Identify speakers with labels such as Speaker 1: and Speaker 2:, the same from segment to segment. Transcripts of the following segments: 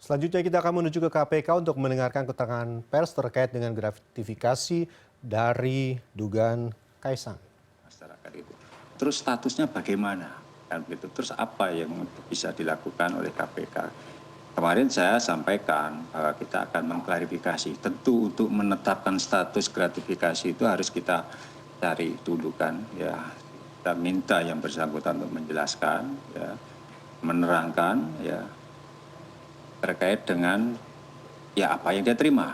Speaker 1: Selanjutnya kita akan menuju ke KPK untuk mendengarkan keterangan pers terkait dengan gratifikasi dari dugaan Kaisang.
Speaker 2: Masyarakat itu. Terus statusnya bagaimana? Kan begitu. Terus apa yang bisa dilakukan oleh KPK? Kemarin saya sampaikan bahwa kita akan mengklarifikasi. Tentu untuk menetapkan status gratifikasi itu harus kita cari dulu kan, ya. Kita minta yang bersangkutan untuk menjelaskan, ya, menerangkan, ya, terkait dengan ya apa yang dia terima.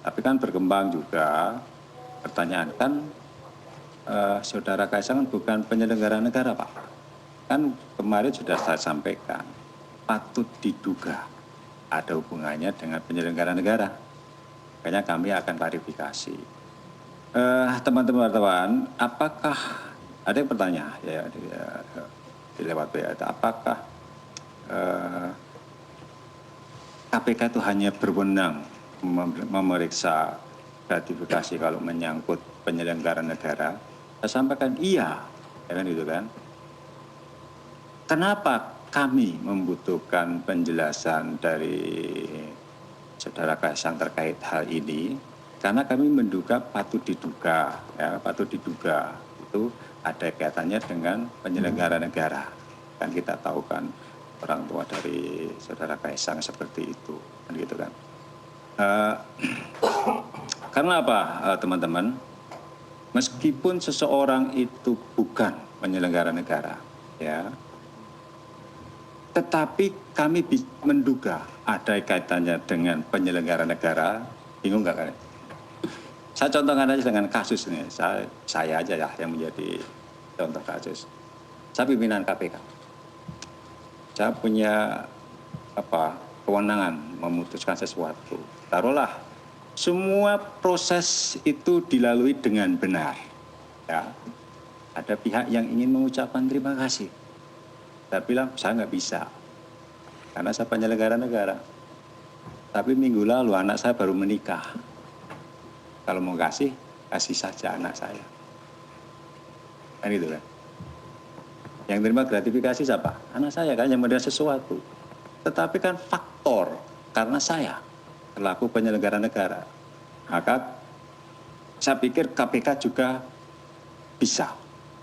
Speaker 2: Tapi kan berkembang juga pertanyaan kan Saudara Kaisang bukan penyelenggara negara, Pak. Kan kemarin sudah saya sampaikan, patut diduga ada hubungannya dengan penyelenggara negara. Makanya kami akan klarifikasi. Teman-teman wartawan, apakah ada yang bertanya ya di lewat WA, apakah KPK itu hanya berwenang memeriksa gratifikasi kalau menyangkut penyelenggara negara? Saya sampaikan iya, ya kan gitu kan. Kenapa kami membutuhkan penjelasan dari Saudara Kaisang terkait hal ini? Karena kami menduga patut diduga, ya, patut diduga itu ada kaitannya dengan penyelenggara negara. Kan kita tahu kan orang tua dari Saudara Kaisang seperti itu, kan gitu kan. Karena apa, teman-teman? Meskipun seseorang itu bukan penyelenggara negara, ya, tetapi kami menduga ada kaitannya dengan penyelenggara negara. Bingung nggak kalian? Saya contohkan aja dengan kasus ini. Saya aja ya yang menjadi contoh kasus. Saya pimpinan KPK. Saya punya kewenangan memutuskan sesuatu. Taruhlah semua proses itu dilalui dengan benar. Ya, ada pihak yang ingin mengucapkan terima kasih. Saya bilang, saya nggak bisa, karena saya penyelenggara negara. Tapi minggu lalu anak saya baru menikah. Kalau mau kasih saja anak saya. Kan itu kan. Yang terima gratifikasi siapa? Anak saya kan yang menerima sesuatu. Tetapi kan faktor, karena saya selaku penyelenggara negara. Maka saya pikir KPK juga bisa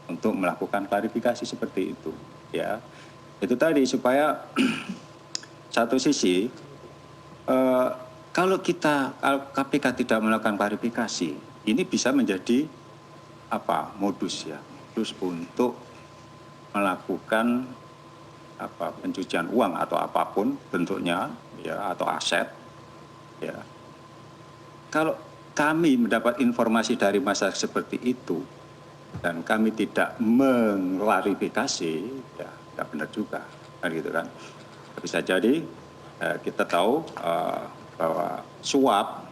Speaker 2: untuk melakukan klarifikasi seperti itu. Ya, itu tadi supaya satu sisi kalau KPK tidak melakukan klarifikasi, ini bisa menjadi modus untuk melakukan pencucian uang atau apapun bentuknya, ya, atau aset, ya. Kalau kami mendapat informasi dari masyarakat seperti itu dan kami tidak mengklarifikasi, ya tidak benar juga, kan gitu kan. Bisa jadi kita tahu bahwa suap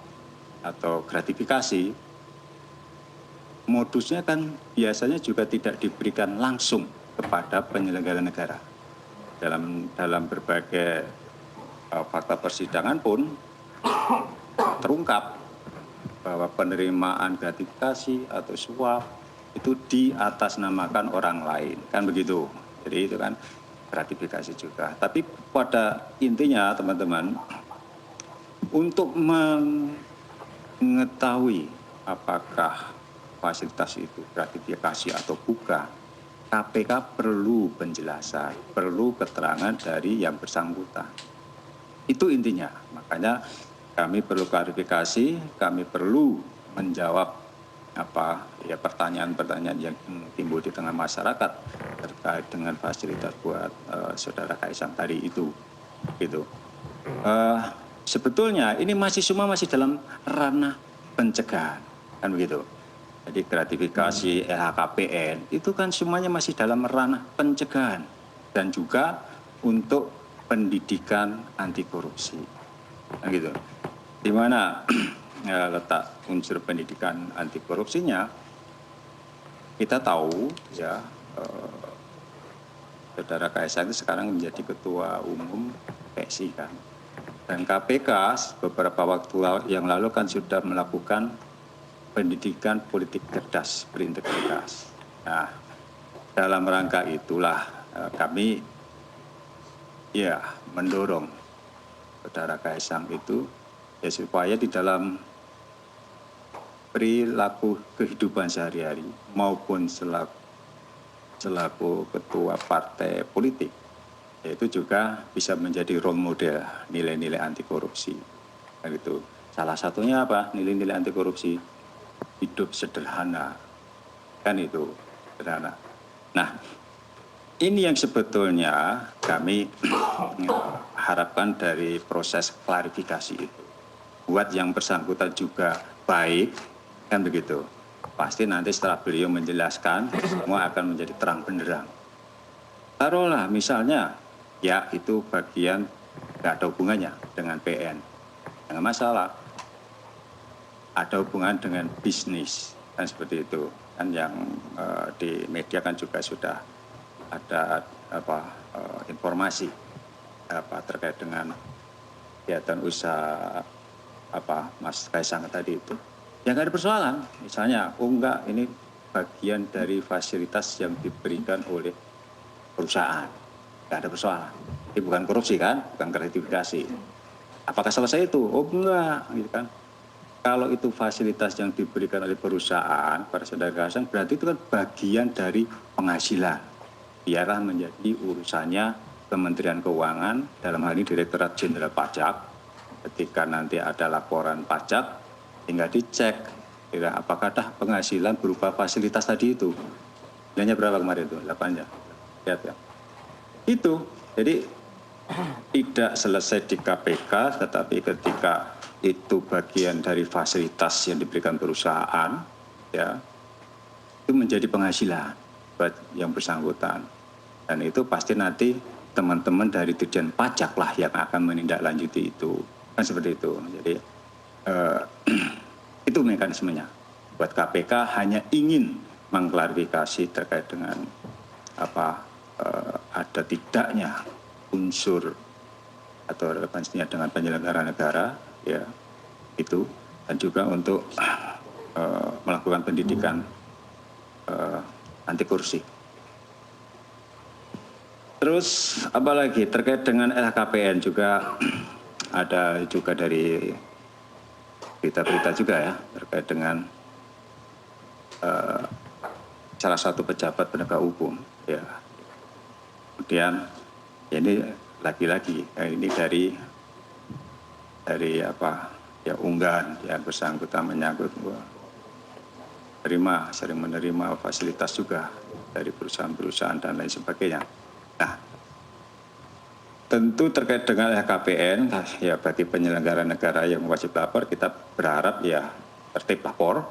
Speaker 2: atau gratifikasi modusnya kan biasanya juga tidak diberikan langsung kepada penyelenggara negara. Dalam berbagai fakta persidangan pun terungkap bahwa penerimaan gratifikasi atau suap itu diatasnamakan orang lain, kan begitu. Jadi itu kan gratifikasi juga. Tapi pada intinya teman-teman, untuk mengetahui apakah fasilitas itu gratifikasi atau bukan, KPK perlu penjelasan, perlu keterangan dari yang bersangkutan. Itu intinya. Makanya kami perlu klarifikasi, kami perlu menjawab pertanyaan-pertanyaan yang timbul di tengah masyarakat terkait dengan fasilitas buat Saudara Kaisang tadi itu, gitu. Sebetulnya ini semua masih dalam ranah pencegahan, kan begitu. Jadi gratifikasi, LHKPN itu kan semuanya masih dalam ranah pencegahan dan juga untuk pendidikan anti korupsi, kan gitu. Di mana letak unsur pendidikan anti korupsinya, kita tahu ya Saudara Kaisang itu sekarang menjadi ketua umum PSI kan, dan KPK beberapa waktu yang lalu kan sudah melakukan pendidikan politik cerdas berintegritas. Nah, dalam rangka itulah kami ya mendorong saudara Kaisang itu ya supaya di dalam perilaku kehidupan sehari-hari maupun selaku ketua partai politik, itu juga bisa menjadi role model nilai-nilai anti korupsi. Gitu. Salah satunya apa? Nilai-nilai anti korupsi, hidup sederhana, kan itu sederhana. Nah, ini yang sebetulnya kami harapkan dari proses klarifikasi itu. Buat yang bersangkutan juga baik, kan begitu. Pasti nanti setelah beliau menjelaskan, semua akan menjadi terang benderang. Taruhlah misalnya, ya itu bagian nggak ada hubungannya dengan PN. Jangan masalah. Ada hubungan dengan bisnis, kan seperti itu. Kan yang di media kan juga sudah ada informasi terkait dengan kegiatan usaha Mas Kaisang tadi itu. Ya nggak ada persoalan. Misalnya, enggak, ini bagian dari fasilitas yang diberikan oleh perusahaan. Nggak ada persoalan. Ini bukan korupsi kan, bukan gratifikasi. Apakah selesai itu? Oh enggak, gitu kan. Kalau itu fasilitas yang diberikan oleh perusahaan pada saudara Kaisang, berarti itu kan bagian dari penghasilan. Biarlah menjadi urusannya Kementerian Keuangan, dalam hal ini Direktorat Jenderal Pajak. Ketika nanti ada laporan pajak, tinggal dicek apakah ada penghasilan berupa fasilitas tadi itu. Nilainya berapa kemarin itu? 8 ya. Lihat ya. Itu. Jadi tidak selesai di KPK, tetapi ketika itu bagian dari fasilitas yang diberikan perusahaan, ya, itu menjadi penghasilan buat yang bersangkutan. Dan itu pasti nanti teman-teman dari Dirjen Pajak lah yang akan menindaklanjuti itu. Kan seperti itu. Jadi itu mekanismenya. Buat KPK hanya ingin mengklarifikasi terkait dengan ada tidaknya unsur atau relevansinya dengan penyelenggara negara, ya itu, dan juga untuk melakukan pendidikan anti korupsi. Terus apalagi terkait dengan LHKPN juga ada juga dari berita-berita juga ya terkait dengan salah satu pejabat penegak hukum, ya. Kemudian ya ini lagi-lagi ini dari unggahan yang bersangkutan menyangkut sering menerima fasilitas juga dari perusahaan-perusahaan dan lain sebagainya. Nah, tentu terkait dengan LHKPN, ya bagi penyelenggara negara yang wajib lapor, kita berharap ya tertib lapor,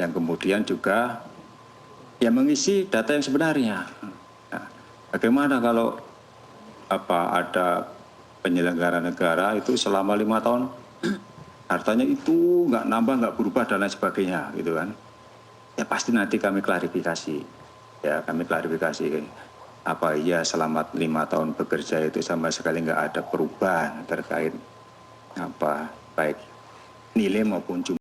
Speaker 2: yang kemudian juga ya mengisi data yang sebenarnya. Nah, bagaimana kalau ada penyelenggara negara itu selama 5 tahun hartanya itu nggak nambah, nggak berubah dan lain sebagainya, gitu kan? Ya pasti nanti kami klarifikasi, ya kami klarifikasi. Selama 5 tahun bekerja itu sama sekali nggak ada perubahan terkait baik nilai maupun jumlah.